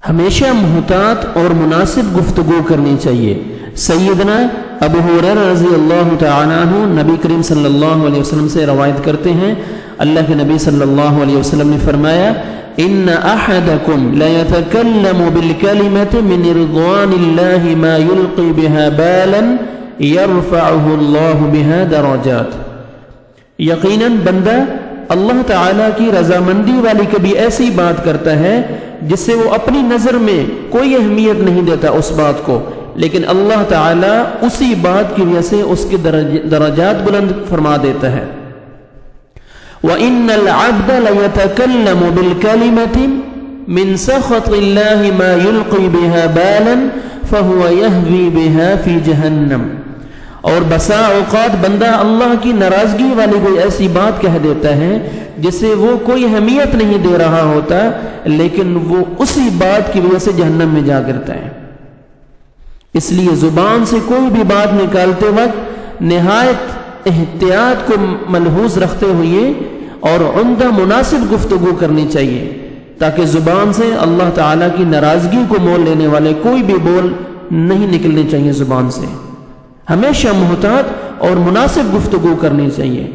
ہمیشہ محتاط اور مناسب گفتگو کرنی چاہیے۔ سیدنا ابو ہریرہ رضی اللہ تعالیٰ عنہ نبی کریم صلی اللہ علیہ وسلم سے روایت کرتے ہیں، اللہ کے نبی صلی اللہ علیہ وسلم نے فرمایا، ان احدکم لیتکلم بالکلمۃ من رضوان اللہ ما یلقی بها بالا یرفعہ اللہ بها درجات۔ یقیناً بندہ اللہ تعالیٰ کی رضامندی والی کبھی ایسی بات کرتا ہے جس سے وہ اپنی نظر میں کوئی اہمیت نہیں دیتا اس بات کو، لیکن اللہ تعالیٰ اسی بات کی وجہ سے اس کے درجات بلند فرما دیتا ہے۔ وَإِنَّ الْعَبْدَ لَيَتَكَلَّمُ بِالْكَلِمَةِ مِنْ سَخَطِ اللَّهِ مَا يُلْقِي بِهَا بَالًا فَهُوَ يَهْوِي بِهَا فِي جَهَنَّمَ۔ اور بسا اوقات بندہ اللہ کی ناراضگی والی کوئی ایسی بات کہہ دیتا ہے جسے وہ کوئی اہمیت نہیں دے رہا ہوتا، لیکن وہ اسی بات کی وجہ سے جہنم میں جا گرتا ہے۔ اس لیے زبان سے کوئی بھی بات نکالتے وقت نہایت احتیاط کو ملحوظ رکھتے ہوئے اور عمدہ مناسب گفتگو کرنی چاہیے، تاکہ زبان سے اللہ تعالیٰ کی ناراضگی کو مول لینے والے کوئی بھی بول نہیں نکلنے چاہیے۔ زبان سے ہمیشہ محتاط اور مناسب گفتگو کرنی چاہیے۔